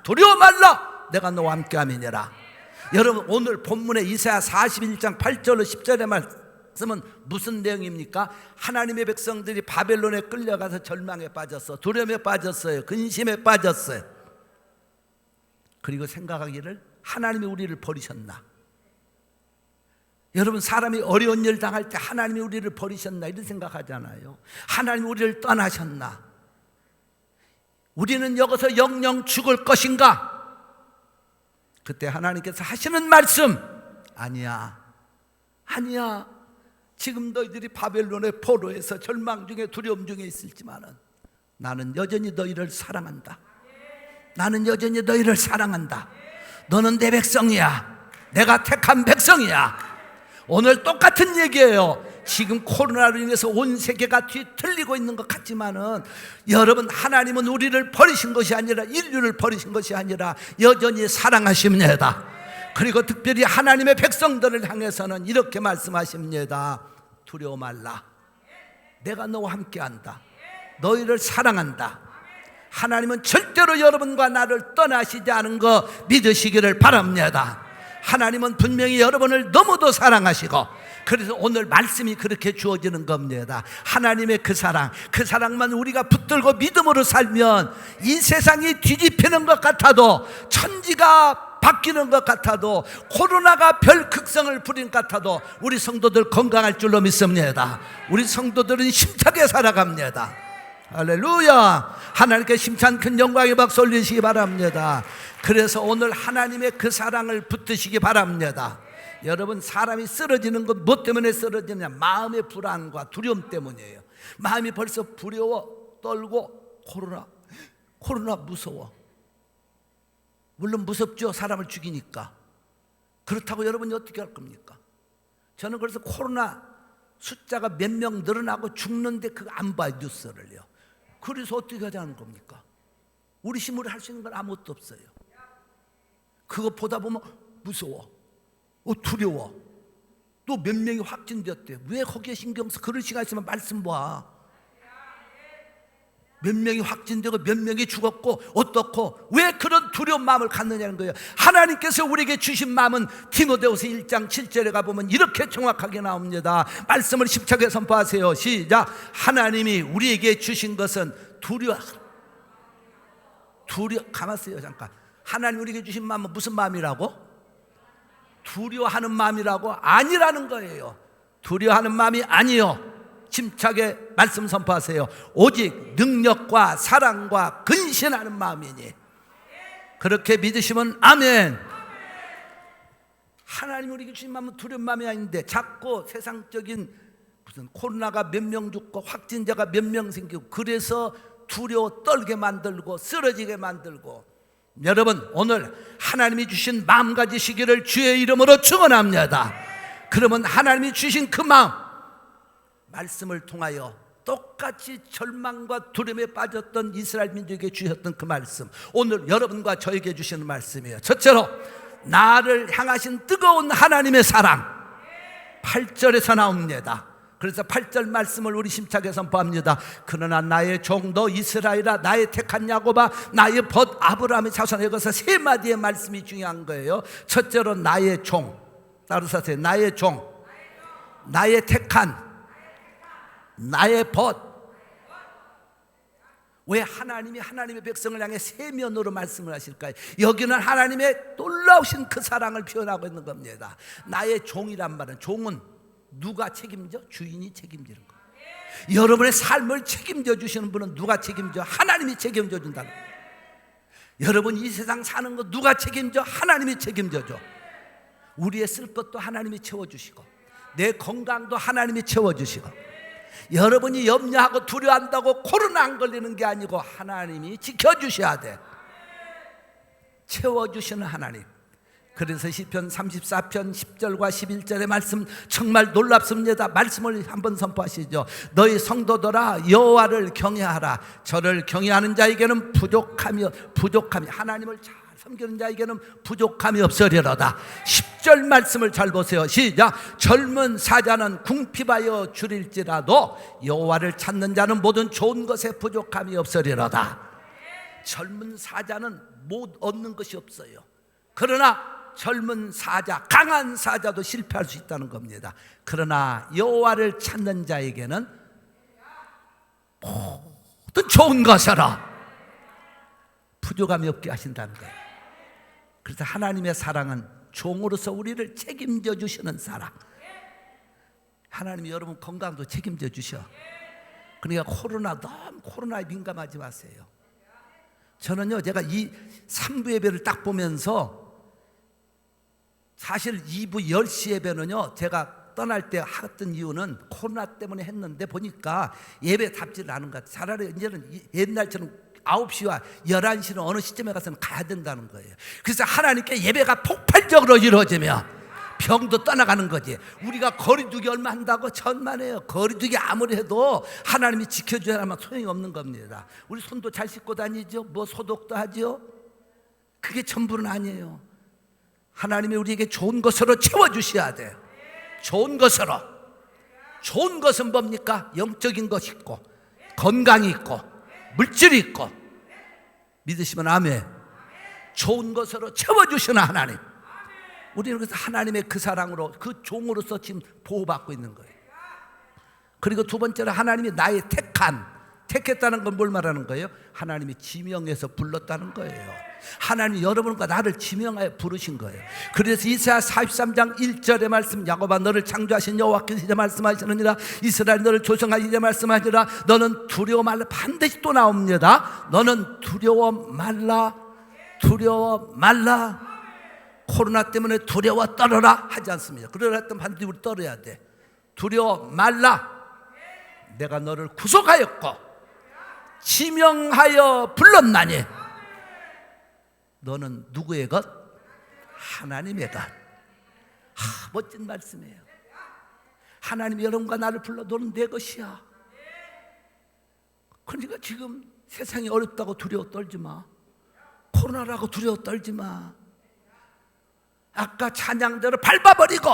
두려워 말라, 내가 너와 함께 함이니라. 여러분, 오늘 본문의 이사야 41장 8절로 10절의 말씀은 무슨 내용입니까? 하나님의 백성들이 바벨론에 끌려가서 절망에 빠졌어, 두려움에 빠졌어요, 근심에 빠졌어요. 그리고 생각하기를 하나님이 우리를 버리셨나? 여러분, 사람이 어려운 일 당할 때 하나님이 우리를 버리셨나 이런 생각하잖아요. 하나님이 우리를 떠나셨나? 우리는 여기서 영영 죽을 것인가? 그때 하나님께서 하시는 말씀, 아니야, 아니야. 지금 너희들이 바벨론의 포로에서 절망 중에 두려움 중에 있을지만은 나는 여전히 너희를 사랑한다. 나는 여전히 너희를 사랑한다. 너는 내 백성이야. 내가 택한 백성이야. 오늘 똑같은 얘기예요. 지금 코로나로 인해서 온 세계가 뒤틀리고 있는 것 같지만은 여러분, 하나님은 우리를 버리신 것이 아니라, 인류를 버리신 것이 아니라 여전히 사랑하십니다. 그리고 특별히 하나님의 백성들을 향해서는 이렇게 말씀하십니다. 두려워 말라, 내가 너와 함께한다. 너희를 사랑한다. 하나님은 절대로 여러분과 나를 떠나시지 않은 거 믿으시기를 바랍니다. 하나님은 분명히 여러분을 너무도 사랑하시고, 그래서 오늘 말씀이 그렇게 주어지는 겁니다. 하나님의 그 사랑만 우리가 붙들고 믿음으로 살면 이 세상이 뒤집히는 것 같아도, 천지가 바뀌는 것 같아도, 코로나가 별 극성을 부린 것 같아도 우리 성도들 건강할 줄로 믿습니다. 우리 성도들은 힘차게 살아갑니다. 할렐루야. 하나님께 힘찬 큰 영광의 박수 올리시기 바랍니다. 그래서 오늘 하나님의 그 사랑을 붙드시기 바랍니다. 여러분, 사람이 쓰러지는 것 뭐 때문에 쓰러지느냐? 마음의 불안과 두려움 때문이에요. 마음이 벌써 두려워 떨고, 코로나 무서워. 물론 무섭죠, 사람을 죽이니까. 그렇다고 여러분이 어떻게 할 겁니까? 저는 그래서 코로나 숫자가 몇 명 늘어나고 죽는데 그거 안 봐요, 뉴스를요. 그래서 어떻게 하자는 겁니까? 우리 힘으로 할 수 있는 건 아무것도 없어요. 그거 보다 보면 무서워, 두려워. 또 몇 명이 확진되었대. 왜 거기에 신경 써? 그럴 시간 있으면 말씀 봐. 몇 명이 확진되고 몇 명이 죽었고 어떻고, 왜 그런 두려운 마음을 갖느냐는 거예요. 하나님께서 우리에게 주신 마음은 디모데후서 1장 7절에 가보면 이렇게 정확하게 나옵니다. 말씀을 힘차게 선포하세요. 시작. 하나님이 우리에게 주신 것은 가만있어요, 잠깐. 하나님 우리에게 주신 마음은 무슨 마음이라고? 두려워하는 마음이라고? 아니라는 거예요. 두려워하는 마음이 아니요, 침착에 말씀 선포하세요. 오직 능력과 사랑과 근신하는 마음이니. 그렇게 믿으시면 아멘. 하나님 우리에게 주신 마음은 두려운 마음이 아닌데 자꾸 세상적인 무슨 코로나가 몇 명 죽고 확진자가 몇 명 생기고 그래서 두려워 떨게 만들고 쓰러지게 만들고. 여러분, 오늘 하나님이 주신 마음 가지시기를 주의 이름으로 축원합니다. 그러면 하나님이 주신 그 마음, 말씀을 통하여 똑같이 절망과 두려움에 빠졌던 이스라엘 민족에게 주셨던 그 말씀, 오늘 여러분과 저에게 주시는 말씀이에요. 첫째로, 나를 향하신 뜨거운 하나님의 사랑, 8절에서 나옵니다. 그래서 8절 말씀을 우리 심차게 선포합니다. 그러나 나의 종 너 이스라엘아, 나의 택한 야곱아, 나의 벗 아브라함의 자손아. 여기서 세 마디의 말씀이 중요한 거예요. 첫째로 나의 종, 따로 사세요. 나의 종, 나의 택한, 나의 벗. 왜 하나님이 하나님의 백성을 향해 세 면으로 말씀을 하실까요? 여기는 하나님의 놀라우신 그 사랑을 표현하고 있는 겁니다. 나의 종이란 말은, 종은 누가 책임져? 주인이 책임지는 거예요. 여러분의 삶을 책임져 주시는 분은 누가 책임져? 하나님이 책임져 준다는 거예요. 여러분 이 세상 사는 거 누가 책임져? 하나님이 책임져 줘. 우리의 쓸 것도 하나님이 채워주시고, 내 건강도 하나님이 채워주시고, 여러분이 염려하고 두려워한다고 코로나 안 걸리는 게 아니고 하나님이 지켜주셔야 돼. 채워주시는 하나님. 그래서 시편 34편 10절과 11절의 말씀 정말 놀랍습니다. 말씀을 한번 선포하시죠. 너희 성도들아, 여호와를 경외하라. 저를 경외하는 자에게는 부족함이, 하나님을 잘 섬기는 자에게는 부족함이 없으리로다. 10절 말씀을 잘 보세요. 시작. 젊은 사자는 궁핍하여 줄일지라도 여호와를 찾는 자는 모든 좋은 것에 부족함이 없으리로다. 젊은 사자는 못 얻는 것이 없어요. 그러나 젊은 사자, 강한 사자도 실패할 수 있다는 겁니다. 그러나 여호와를 찾는 자에게는 모든 좋은 것으로 부족함이 없게 하신다는 거예요. 그래서 하나님의 사랑은 종으로서 우리를 책임져 주시는 사랑. 하나님이 여러분 건강도 책임져 주셔. 그러니까 너무 코로나에 민감하지 마세요. 저는요, 제가 이 3부 예배를 딱 보면서 사실 2부 10시 예배는요, 제가 떠날 때 했던 이유는 코로나 때문에 했는데 보니까 예배답지를 않은 것 같아요. 차라리 이제는 옛날처럼 9시와 11시는 어느 시점에 가서는 가야 된다는 거예요. 그래서 하나님께 예배가 폭발적으로 이루어지며 병도 떠나가는 거지. 우리가 거리두기 얼마 한다고 천만에요. 거리두기 아무리 해도 하나님이 지켜줘야만 소용이 없는 겁니다. 우리 손도 잘 씻고 다니죠. 뭐 소독도 하죠. 그게 전부는 아니에요. 하나님이 우리에게 좋은 것으로 채워주셔야 돼요. 좋은 것으로. 좋은 것은 뭡니까? 영적인 것이 있고 건강이 있고 물질이 있고. 믿으시면 아멘. 좋은 것으로 채워주시는 하나님. 우리는 그래서 하나님의 그 사랑으로 그 종으로서 지금 보호받고 있는 거예요. 그리고 두 번째로 하나님이 나의 택했다는 건 뭘 말하는 거예요? 하나님이 지명해서 불렀다는 거예요. 하나님이 여러분과 나를 지명하여 부르신 거예요. 그래서 이사야 43장 1절의 말씀, 야곱아 너를 창조하신 여호와께서 이제 말씀하시느니라, 이스라엘 너를 조성하신 이제 말씀하시라, 너는 두려워 말라. 반드시 또 나옵니다. 너는 두려워 말라. 코로나 때문에 두려워 떨어라 하지 않습니다. 그러라 했던 반드시 우리 떨어야 돼. 두려워 말라. 내가 너를 구속하였고 지명하여 불렀나니. 너는 누구의 것? 하나님의 것. 멋진 말씀이에요. 하나님이 여러분과 나를 불러 너는 내 것이야. 그러니까 지금 세상이 어렵다고 두려워 떨지 마. 코로나라고 두려워 떨지 마. 아까 찬양대로 밟아버리고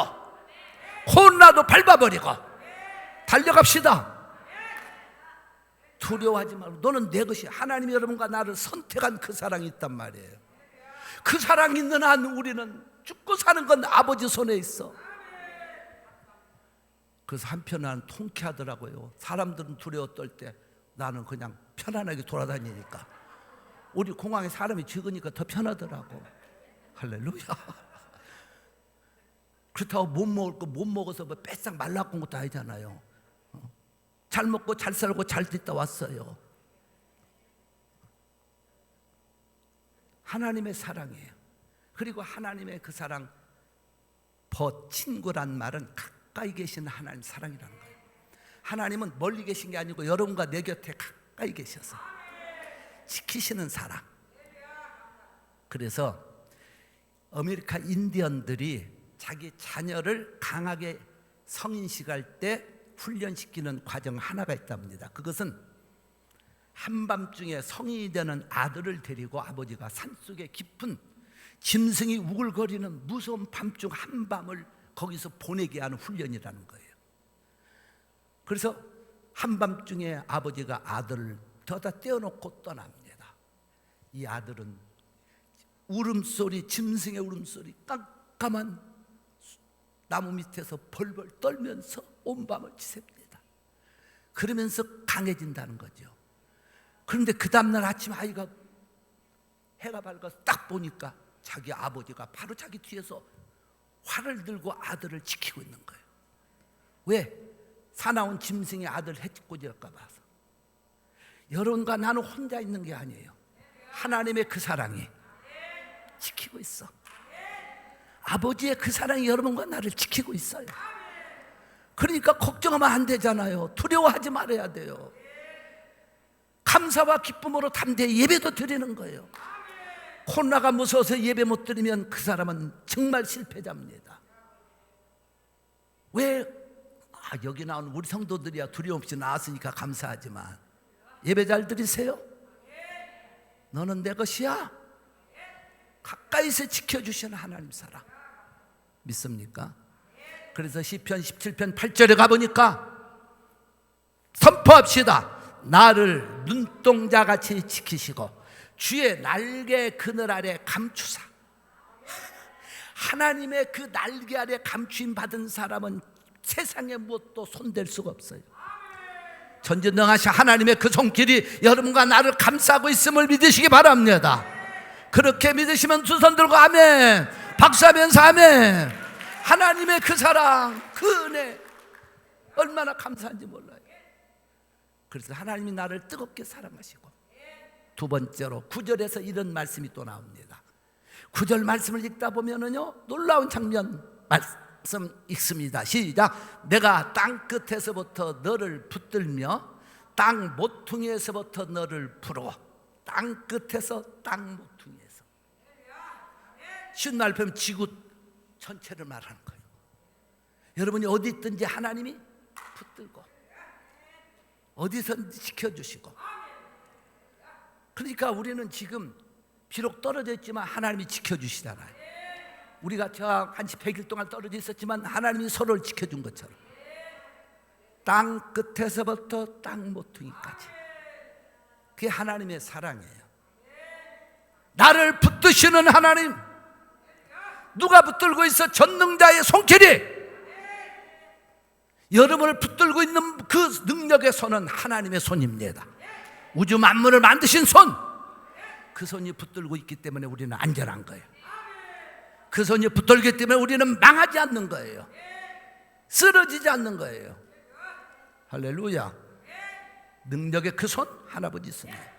코로나도 밟아버리고 달려갑시다. 두려워하지 말고 너는 내 것이야. 하나님이 여러분과 나를 선택한 그 사랑이 있단 말이에요. 그 사랑이 있는 한 우리는 죽고 사는 건 아버지 손에 있어. 그래서 한편은 통쾌하더라고요. 사람들은 두려워 떨 때 나는 그냥 편안하게 돌아다니니까. 우리 공항에 사람이 적으니까 더 편하더라고. 할렐루야. 그렇다고 못 먹을 거 못 먹어서 뭐 빼싹 말라꾼 것도 아니잖아요. 잘 먹고 잘 살고 잘 있다 왔어요. 하나님의 사랑이에요. 그리고 하나님의 그 사랑, 친구란 말은 가까이 계신 하나님 사랑이라는 거예요. 하나님은 멀리 계신 게 아니고 여러분과 내 곁에 가까이 계셔서 지키시는 사랑. 그래서 아메리카 인디언들이 자기 자녀를 강하게 성인식할 때 훈련시키는 과정 하나가 있답니다. 그것은 한밤중에 성인이 되는 아들을 데리고 아버지가 산속에 깊은 짐승이 우글거리는 무서운 밤중 한밤을 거기서 보내게 하는 훈련이라는 거예요. 그래서 한밤중에 아버지가 아들을 저다 떼어놓고 떠납니다. 이 아들은 울음소리, 짐승의 울음소리, 깜깜한 나무 밑에서 벌벌 떨면서 온 밤을 지새웁니다. 그러면서 강해진다는 거죠. 그런데 그 다음날 아침 아이가 해가 밝아서 딱 보니까 자기 아버지가 바로 자기 뒤에서 활을 들고 아들을 지키고 있는 거예요. 왜? 사나운 짐승의 아들 해치고질까 봐서. 여러분과 나는 혼자 있는 게 아니에요. 하나님의 그 사랑이 지키고 있어. 아버지의 그 사랑이 여러분과 나를 지키고 있어요. 그러니까 걱정하면 안 되잖아요. 두려워하지 말아야 돼요. 감사와 기쁨으로 담대히 예배도 드리는 거예요. 코로나가 무서워서 예배 못 드리면 그 사람은 정말 실패자입니다. 왜? 여기 나오는 우리 성도들이야 두려움 없이 나왔으니까 감사하지만 예배 잘 드리세요. 너는 내 것이야. 가까이서 지켜주시는 하나님 사랑 믿습니까? 그래서 시편 17편 8절에 가보니까 선포합시다. 나를 눈동자같이 지키시고 주의 날개 그늘 아래 감추사. 하나님의 그 날개 아래 감추임 받은 사람은 세상에 무엇도 손댈 수가 없어요. 전지전능하신 하나님의 그 손길이 여러분과 나를 감싸고 있음을 믿으시기 바랍니다. 그렇게 믿으시면 두 손 들고 아멘, 박수하면서 아멘. 하나님의 그 사랑, 그 은혜 얼마나 감사한지 몰라요. 그래서 하나님이 나를 뜨겁게 사랑하시고, 두 번째로 9절에서 이런 말씀이 또 나옵니다. 9절 말씀을 읽다 보면은요, 놀라운 장면 말씀 읽습니다. 시작. 내가 땅 끝에서부터 너를 붙들며 땅 모퉁이에서부터 너를 풀어. 땅 끝에서 땅 모퉁이에서. 쉬운 말 표현 지구 전체를 말하는 거예요. 여러분이 어디 있든지 하나님이 붙들고 어디서든지 지켜주시고. 그러니까 우리는 지금 비록 떨어져 있지만 하나님이 지켜주시잖아요. 우리가 한 100일 동안 떨어져 있었지만 하나님이 서로를 지켜준 것처럼 땅 끝에서부터 땅 모퉁이까지, 그게 하나님의 사랑이에요. 나를 붙드시는 하나님, 누가 붙들고 있어? 전능자의 손길이. 여러분을 붙들고 있는 그 능력의 손은 하나님의 손입니다. 우주 만물을 만드신 손, 그 손이 붙들고 있기 때문에 우리는 안전한 거예요. 그 손이 붙들기 때문에 우리는 망하지 않는 거예요. 쓰러지지 않는 거예요. 할렐루야. 능력의 그 손 하나뿐이 있습니다.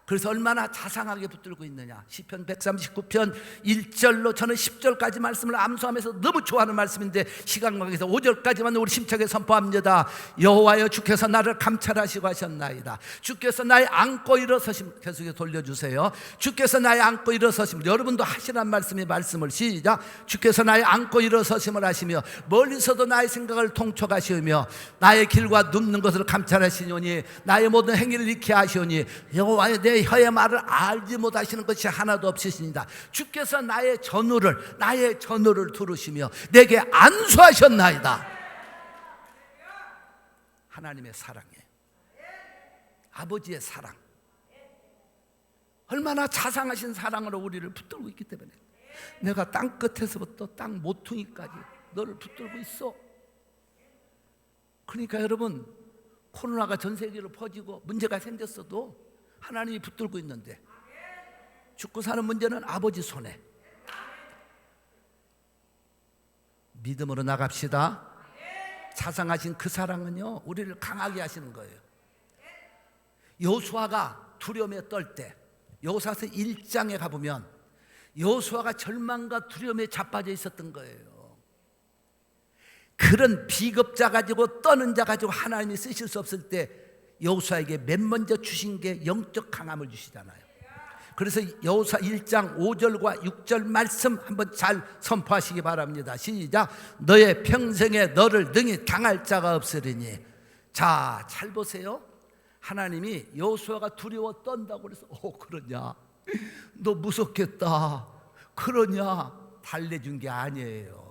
그래서 얼마나 자상하게 붙들고 있느냐. 시편 139편 1절로 저는 10절까지 말씀을 암송하면서 너무 좋아하는 말씀인데 시간 관계에서 5절까지만 우리 심차게 선포합니다. 여호와여, 주께서 나를 감찰하시고 하셨나이다. 주께서 나의 안고 일어서심. 계속해서 돌려주세요. 주께서 나의 안고 일어서심. 여러분도 하시란 말씀을 시작. 주께서 나의 안고 일어서심을 하시며 멀리서도 나의 생각을 통촉하시며 나의 길과 눕는 것을 감찰하시오니 나의 모든 행위를 익히 하시오니 여호와여, 내 혀의 말을 알지 못하시는 것이 하나도 없으시니다. 주께서 나의 전우를 들으시며 내게 안수하셨나이다. 하나님의 사랑이에요. 아버지의 사랑, 얼마나 자상하신 사랑으로 우리를 붙들고 있기 때문에 내가 땅 끝에서부터 땅 모퉁이까지 너를 붙들고 있어. 그러니까 여러분, 코로나가 전 세계로 퍼지고 문제가 생겼어도 하나님이 붙들고 있는데, 죽고 사는 문제는 아버지 손에. 믿음으로 나갑시다. 자상하신 그 사랑은요, 우리를 강하게 하시는 거예요. 여호수아가 두려움에 떨 때, 여호수아서 1장에 가보면 여호수아가 절망과 두려움에 자빠져 있었던 거예요. 그런 비겁자 가지고 떠는 자 가지고 하나님이 쓰실 수 없을 때 여호수아에게 맨 먼저 주신 게 영적 강함을 주시잖아요. 그래서 여호수아 1장 5절과 6절 말씀 한번 잘 선포하시기 바랍니다. 시작. 너의 평생에 너를 능히 당할 자가 없으리니. 자, 잘 보세요. 하나님이 여호수아가 두려워 떤다고 그래서 그러냐, 너 무섭겠다, 그러냐 달래준 게 아니에요.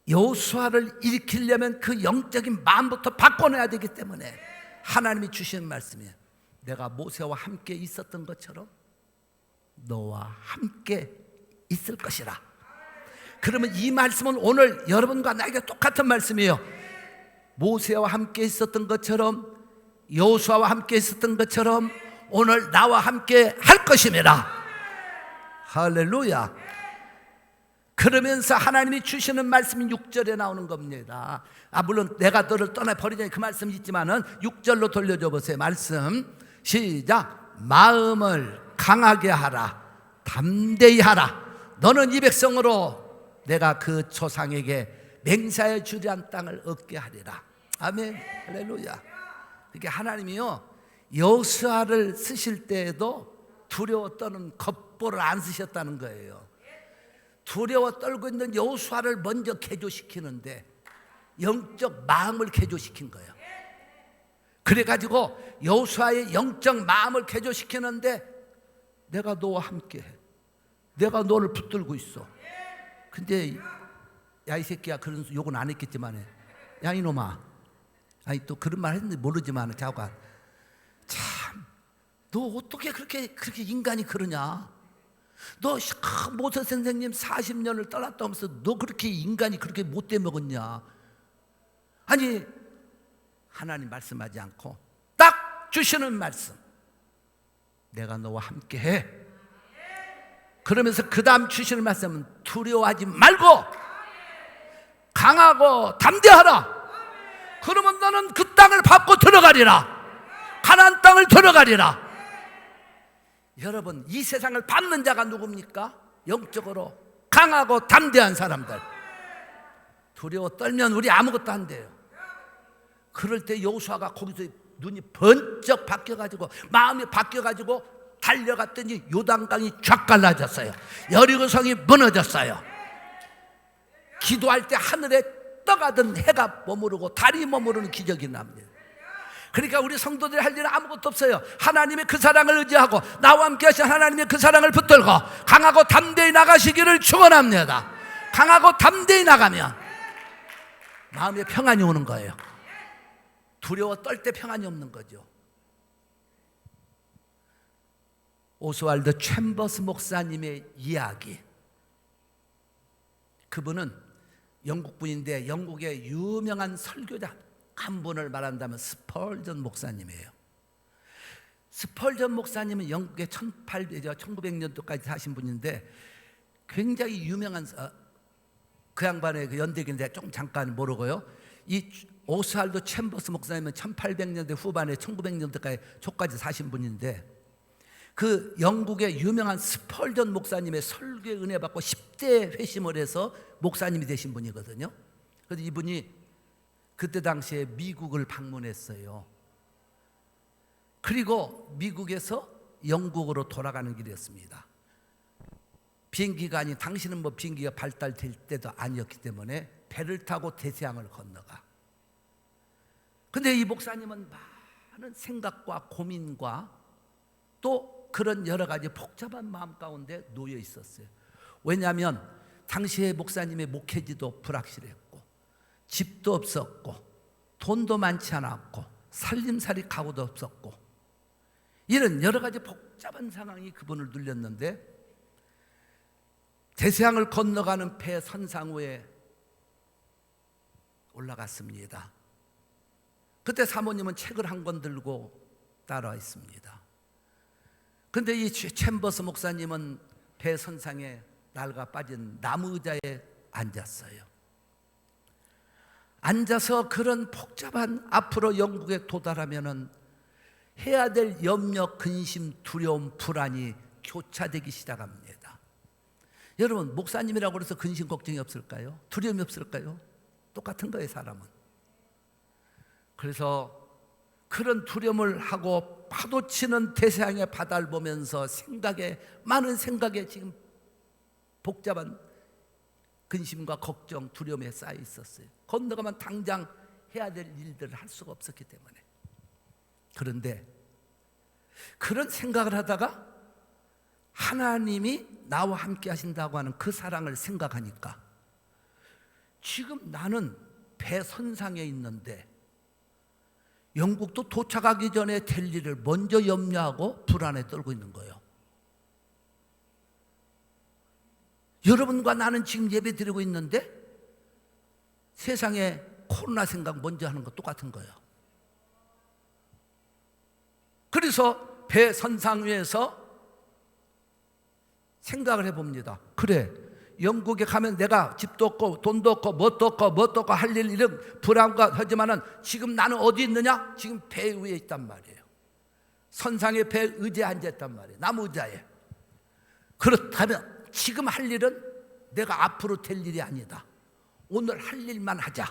여호수아를 일으키려면 그 영적인 마음부터 바꿔내야 되기 때문에 하나님이 주시는 말씀이에요. 내가 모세와 함께 있었던 것처럼 너와 함께 있을 것이라. 그러면 이 말씀은 오늘 여러분과 나에게 똑같은 말씀이에요. 모세와 함께 있었던 것처럼, 여호수아와 함께 있었던 것처럼 오늘 나와 함께 할 것입니다. 할렐루야. 그러면서 하나님이 주시는 말씀이 6절에 나오는 겁니다. 물론 내가 너를 떠나버리자니 그 말씀이 있지만은 6절로 돌려줘 보세요. 말씀 시작. 마음을 강하게 하라, 담대히 하라. 너는 이 백성으로 내가 그 조상에게 맹세하여 주리한 땅을 얻게 하리라. 아멘. 할렐루야. 그러니까 하나님이요, 여호수아를 쓰실 때에도 두려워 떠는 겁보를 안 쓰셨다는 거예요. 두려워 떨고 있는 여호수아를 먼저 개조시키는데 영적 마음을 개조시킨 거예요. 그래가지고 여호수아의 영적 마음을 개조시키는데 내가 너와 함께해, 내가 너를 붙들고 있어. 근데 야 이 새끼야, 그런 욕은 안 했겠지만, 야 이놈아, 아니 또 그런 말 했는지 모르지만 자가 참 너 어떻게 그렇게 인간이 그러냐? 너 모세 선생님 40년을 떠났다 하면서 너 그렇게 인간이 그렇게 못돼 먹었냐? 아니, 하나님 말씀하지 않고 딱 주시는 말씀, 내가 너와 함께해. 그러면서 그 다음 주시는 말씀은 두려워하지 말고 강하고 담대하라. 그러면 너는 그 땅을 밟고 들어가리라. 가나안 땅을 들어가리라. 여러분, 이 세상을 밟는 자가 누굽니까? 영적으로 강하고 담대한 사람들. 두려워 떨면 우리 아무것도 안 돼요. 그럴 때 여호수아가 거기서 눈이 번쩍 바뀌어가지고 마음이 바뀌어가지고 달려갔더니 요단강이 쫙 갈라졌어요. 여리고성이 무너졌어요. 기도할 때 하늘에 떠가던 해가 머무르고 달이 머무르는 기적이 납니다. 그러니까 우리 성도들이 할 일은 아무것도 없어요. 하나님의 그 사랑을 의지하고 나와 함께 하신 하나님의 그 사랑을 붙들고 강하고 담대히 나가시기를 축원합니다. 강하고 담대히 나가면 마음에 평안이 오는 거예요. 두려워 떨 때 평안이 없는 거죠. 오스왈드 챔버스 목사님의 이야기, 그분은 영국 분인데 영국의 유명한 설교자 한 분을 말한다면 스펄전 목사님이에요. 스펄전 목사님은 영국의 1900년도까지 사신 분인데 굉장히 유명한, 그 양반의 그 연대기인데 좀 잠깐 모르고요. 이 오스왈드 챔버스 목사님은 1800년대 후반에 1900년대까지 초까지 사신 분인데, 그 영국의 유명한 스펄전 목사님의 설교에 은혜 받고 10대 회심을 해서 목사님이 되신 분이거든요. 그래서 이분이 그때 당시에 미국을 방문했어요. 그리고 미국에서 영국으로 돌아가는 길이었습니다. 비행기가 아닌, 당시는 뭐 비행기가 발달될 때도 아니었기 때문에 배를 타고 대서양을 건너가. 근데 이 목사님은 많은 생각과 고민과 또 그런 여러 가지 복잡한 마음 가운데 놓여 있었어요. 왜냐하면 당시에 목사님의 목회지도 불확실했고 집도 없었고 돈도 많지 않았고 살림살이 가구도 없었고 이런 여러 가지 복잡한 상황이 그분을 눌렸는데, 대서양을 건너가는 배 선상우에 올라갔습니다. 그때 사모님은 책을 한 권 들고 따라와 있습니다. 그런데 이 챔버스 목사님은 배 선상에 낡아 빠진 나무 의자에 앉았어요. 앉아서 그런 복잡한, 앞으로 영국에 도달하면은 해야 될 염려, 근심, 두려움, 불안이 교차되기 시작합니다. 여러분, 목사님이라고 해서 근심, 걱정이 없을까요? 두려움이 없을까요? 똑같은 거예요, 사람은. 그래서 그런 두려움을 하고 파도치는 대서양의 바다를 보면서 많은 생각에 지금 복잡한 근심과 걱정, 두려움에 쌓여 있었어요. 건너가면 당장 해야 될 일들을 할 수가 없었기 때문에. 그런데 그런 생각을 하다가 하나님이 나와 함께 하신다고 하는 그 사랑을 생각하니까, 지금 나는 배 선상에 있는데 영국도 도착하기 전에 될 일을 먼저 염려하고 불안에 떨고 있는 거예요. 여러분과 나는 지금 예배 드리고 있는데 세상에 코로나 생각 먼저 하는 거 똑같은 거예요. 그래서 배 선상 위에서 생각을 해봅니다. 그래, 영국에 가면 내가 집도 없고 돈도 없고 뭣도 없고 할 일 이런 불안과 하지만은 지금 나는 어디 있느냐? 지금 배 위에 있단 말이에요. 선상에 배 의자에 앉았단 말이에요. 나무 의자에. 그렇다면 지금 할 일은 내가 앞으로 될 일이 아니다. 오늘 할 일만 하자.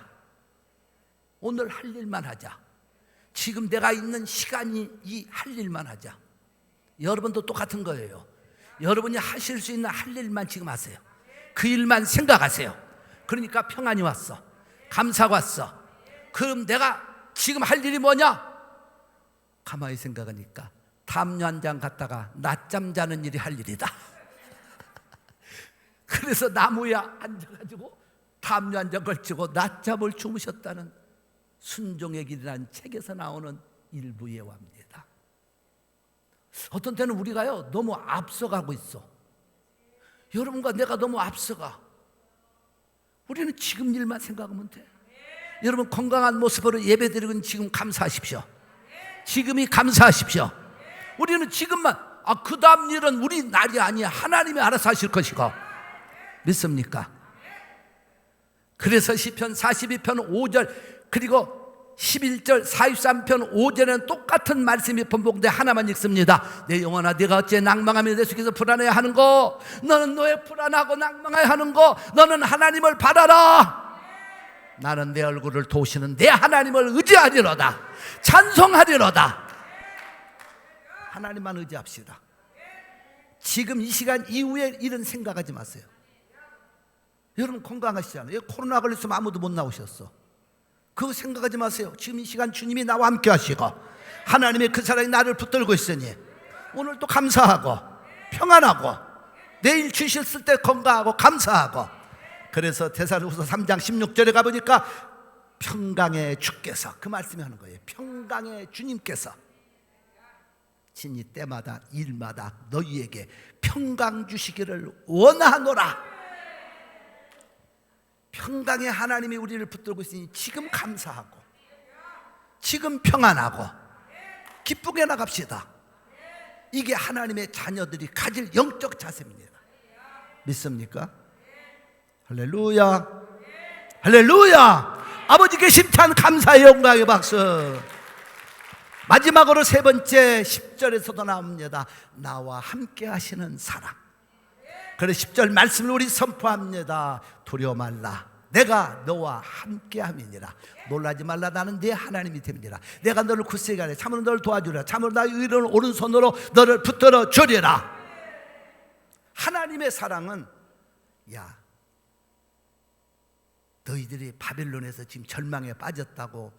오늘 할 일만 하자. 지금 내가 있는 시간이 이 할 일만 하자. 여러분도 똑같은 거예요. 여러분이 하실 수 있는 할 일만 지금 하세요. 그 일만 생각하세요. 그러니까 평안이 왔어. 감사가 왔어. 그럼 내가 지금 할 일이 뭐냐? 가만히 생각하니까 담요 한 장 갖다가 낮잠 자는 일이 할 일이다. 그래서 나무에 앉아가지고 담요 한 장 걸치고 낮잠을 주무셨다는 순종의 길이라는 책에서 나오는 일부 예화입니다. 어떤 때는 우리가요 너무 앞서가고 있어. 여러분과 내가 너무 앞서가. 우리는 지금 일만 생각하면 돼. 여러분 건강한 모습으로 예배드리고 지금 감사하십시오. 지금이 감사하십시오. 우리는 지금만, 그 다음 일은 우리 날이 아니야. 하나님이 알아서 하실 것이고. 믿습니까? 그래서 시편 42편 5절 그리고 11절 43편 5절에는 똑같은 말씀이 반복돼 하나만 읽습니다. 내 영혼아 네가 어째 낭망하며 내 속에서 불안해야 하는고. 너는 왜 불안하고 낭망해야 하는고. 너는 하나님을 바라라. 나는 내 얼굴을 도우시는 내 하나님을 의지하리로다. 찬송하리로다. 하나님만 의지합시다. 지금 이 시간 이후에 이런 생각하지 마세요. 여러분 건강하시잖아요. 코로나 걸렸으면 아무도 못 나오셨어. 그거 생각하지 마세요. 지금 이 시간 주님이 나와 함께 하시고 하나님의 그 사랑이 나를 붙들고 있으니 오늘도 감사하고 평안하고 내일 주셨을 때 건강하고 감사하고. 그래서 데살로니가서 3장 16절에 가보니까 평강의 주께서, 그 말씀이 하는 거예요. 평강의 주님께서 진이 때마다 일마다 너희에게 평강 주시기를 원하노라. 평강의 하나님이 우리를 붙들고 있으니 지금 감사하고 지금 평안하고 기쁘게 나갑시다. 이게 하나님의 자녀들이 가질 영적 자세입니다. 믿습니까? 할렐루야, 할렐루야. 아버지께 심찬 감사의 영광의 박수. 마지막으로 세 번째 10절에서도 나옵니다. 나와 함께 하시는 사랑. 그래서 10절 말씀을 우리 선포합니다. 두려워 말라. 내가 너와 함께 함이니라. 놀라지 말라. 나는 네 하나님이 됨이니라. 내가 너를 굳세게 하리라. 참으로 너를 도와주리라. 참으로 나의 의로운 오른손으로 너를 붙들어 주리라. 하나님의 사랑은, 야, 너희들이 바벨론에서 지금 절망에 빠졌다고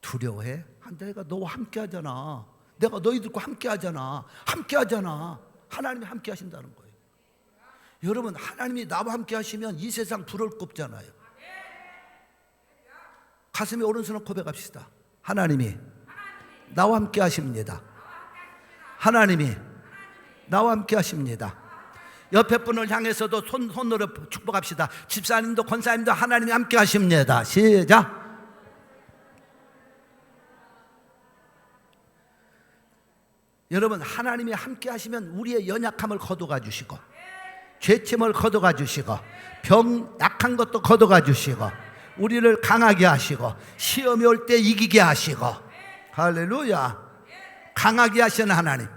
두려워해? 내가 너와 함께 하잖아. 내가 너희들과 함께 하잖아. 함께 하잖아. 하나님이 함께 하신다는 거예요. 여러분, 하나님이 나와 함께 하시면 이 세상 부러울 거 없잖아요. 가슴에 오른손을 고백합시다. 하나님이 나와 함께 하십니다. 하나님이 나와 함께 하십니다. 옆에 분을 향해서도 손으로 축복합시다. 집사님도 권사님도 하나님이 함께 하십니다. 시작. 여러분, 하나님이 함께 하시면 우리의 연약함을 거둬가 주시고 죄침을 거둬가 주시고 병 약한 것도 거둬가 주시고 우리를 강하게 하시고 시험이 올 때 이기게 하시고. 할렐루야. 강하게 하시는 하나님.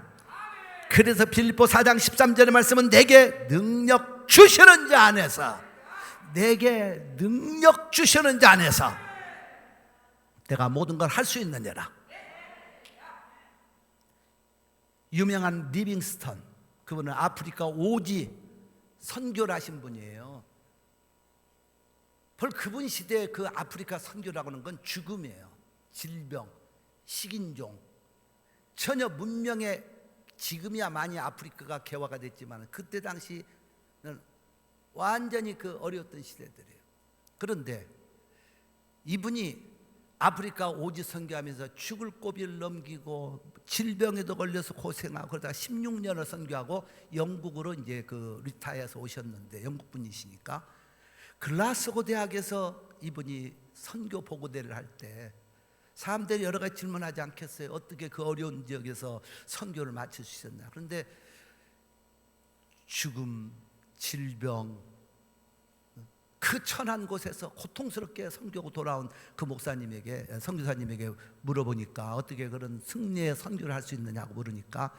그래서 빌립보 4장 13절의 말씀은 내게 능력 주시는 자 안에서, 내게 능력 주시는 자 안에서 내가 모든 걸 할 수 있느니라. 유명한 리빙스턴, 그분은 아프리카 오지 선교를 하신 분이에요. 벌 그분 시대에 그 아프리카 선교라고 하는 건 죽음이에요. 질병, 식인종, 전혀 문명의, 지금이야 많이 아프리카가 개화가 됐지만 그때 당시는 완전히 그 어려웠던 시대들이에요. 그런데 이분이 아프리카 오지 선교하면서 죽을 고비를 넘기고 질병에도 걸려서 고생하고 그러다가 16년을 선교하고 영국으로 이제 그 리타이어해서 오셨는데, 영국 분이시니까 글라스고 대학에서 이분이 선교 보고대를 할 때 사람들이 여러 가지 질문하지 않겠어요? 어떻게 그 어려운 지역에서 선교를 마칠 수 있었나? 그런데 죽음, 질병, 그 천한 곳에서 고통스럽게 선교하고 돌아온 그 목사님에게, 선교사님에게 물어보니까 어떻게 그런 승리의 선교를 할 수 있느냐고 물으니까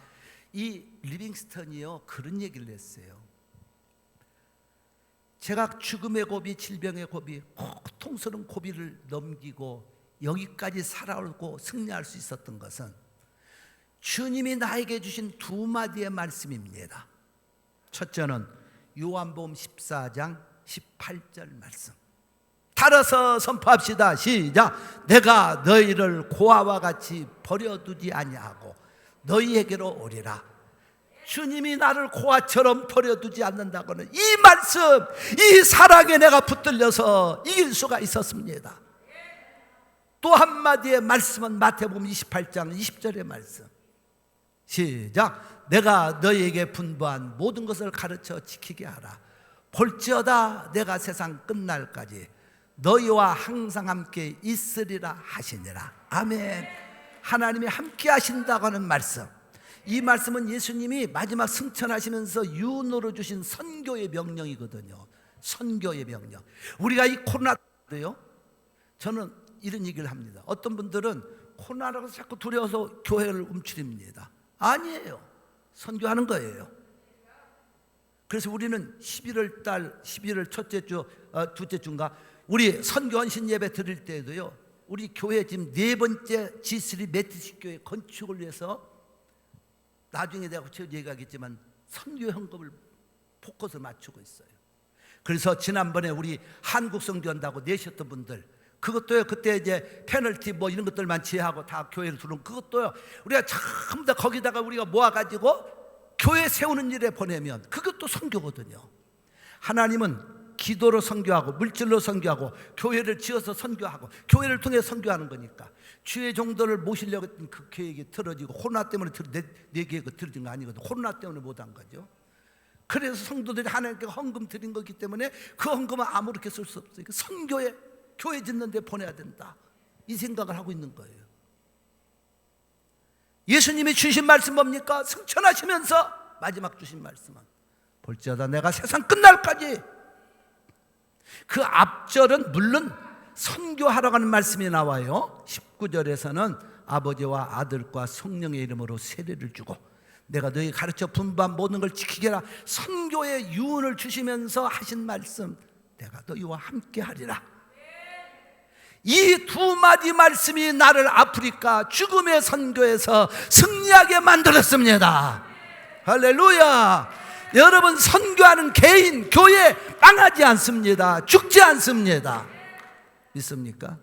이 리빙스턴이요 그런 얘기를 했어요. 제가 죽음의 고비, 질병의 고비, 고통스러운 고비를 넘기고 여기까지 살아오고 승리할 수 있었던 것은 주님이 나에게 주신 두 마디의 말씀입니다. 첫째는 요한복음 14장 18절 말씀. 따라서 선포합시다. 시작. 내가 너희를 고아와 같이 버려두지 아니하고 너희에게로 오리라. 주님이 나를 고아처럼 버려두지 않는다고는 이 말씀, 이 사랑에 내가 붙들려서 이길 수가 있었습니다. 또 한마디의 말씀은 마태복음 28장 20절의 말씀. 시작. 내가 너희에게 분부한 모든 것을 가르쳐 지키게 하라. 볼지어다 내가 세상 끝날까지 너희와 항상 함께 있으리라 하시니라. 아멘. 하나님이 함께 하신다고 하는 말씀, 이 말씀은 예수님이 마지막 승천하시면서 유언으로 주신 선교의 명령이거든요. 선교의 명령. 우리가 이 코로나도요, 저는 이런 얘기를 합니다. 어떤 분들은 코로나라고 자꾸 두려워서 교회를 움츠립니다. 아니에요. 선교하는 거예요. 그래서 우리는 11월 달 11월 첫째 주, 둘째 주인가 우리 선교 헌신 예배 드릴 때에도요, 우리 교회 지금 4번째 G3 메티스 교회 건축을 위해서 나중에 내가 구체적으로 얘기하겠지만 선교 헌금을 포커스를 맞추고 있어요. 그래서 지난번에 우리 한국 선교한다고 내셨던 분들, 그것도요, 그때 이제 페널티 뭐 이런 것들만 제하고 다 교회를 들어온 그것도요, 우리가 전부 다 거기다가 우리가 모아가지고 교회 세우는 일에 보내면 그것도 선교거든요. 하나님은 기도로 선교하고 물질로 선교하고 교회를 지어서 선교하고 교회를 통해 선교하는 거니까 주의 종들을 모시려고 했던 그 계획이 틀어지고 코로나 때문에 내 계획이 틀어진 거 아니거든. 코로나 때문에 못한 거죠. 그래서 성도들이 하나님께 헌금 드린 거기 때문에 그 헌금은 아무렇게 쓸 수 없어요. 선교에 교회 짓는 데 보내야 된다, 이 생각을 하고 있는 거예요. 예수님이 주신 말씀 뭡니까? 승천하시면서 마지막 주신 말씀은 볼지어다 내가 세상 끝날까지. 그 앞절은 물론 선교하라고 하는 말씀이 나와요. 19절에서는 아버지와 아들과 성령의 이름으로 세례를 주고 내가 너희 가르쳐 분부한 모든 걸 지키게 하라. 선교의 유언을 주시면서 하신 말씀, 내가 너희와 함께 하리라. 이 두 마디 말씀이 나를 아프리카 죽음의 선교에서 승리하게 만들었습니다. 할렐루야. 여러분, 선교하는 개인, 교회 망하지 않습니다. 죽지 않습니다. 믿습니까?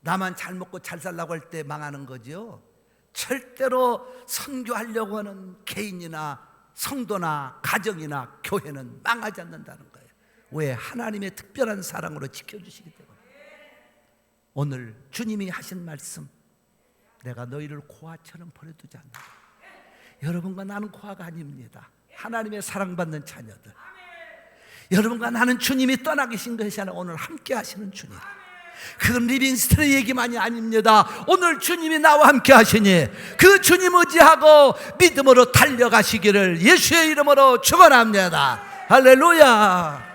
나만 잘 먹고 잘 살라고 할 때 망하는 거죠. 절대로 선교하려고 하는 개인이나 성도나 가정이나 교회는 망하지 않는다는 거예요. 왜? 하나님의 특별한 사랑으로 지켜주시기 때문에. 오늘 주님이 하신 말씀, 내가 너희를 고아처럼 버려두지 않는다. 여러분과 나는 고아가 아닙니다. 하나님의 사랑받는 자녀들. 여러분과 나는 주님이 떠나 계신 것이 아니라 오늘 함께 하시는 주님. 그건 리빙스턴의 얘기만이 아닙니다. 오늘 주님이 나와 함께 하시니 그 주님 의지하고 믿음으로 달려가시기를 예수의 이름으로 축원합니다. 할렐루야.